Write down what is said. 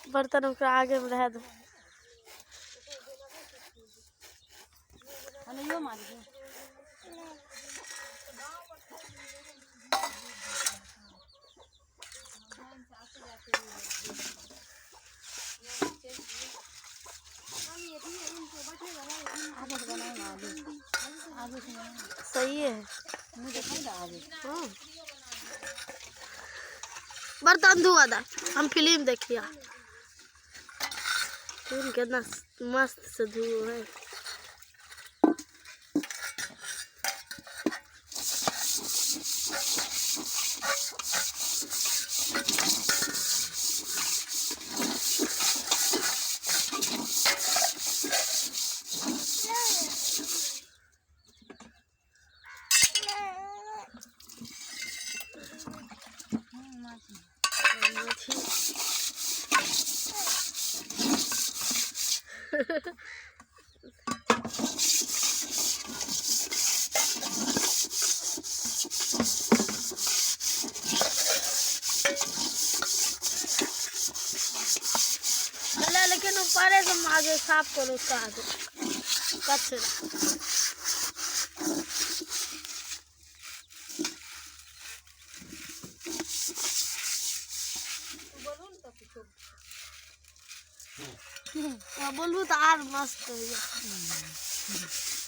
बर्तन को आगे में रह दो। सही है। हाँ। बर्तन धुआ था, हम फिल्म देखिया फिल्म कितना मस्त से धुओ है। लेकिन ऊपर है तुम आगे साफ करो उसका आगे कचरा। बोलू तो आर मस्त है।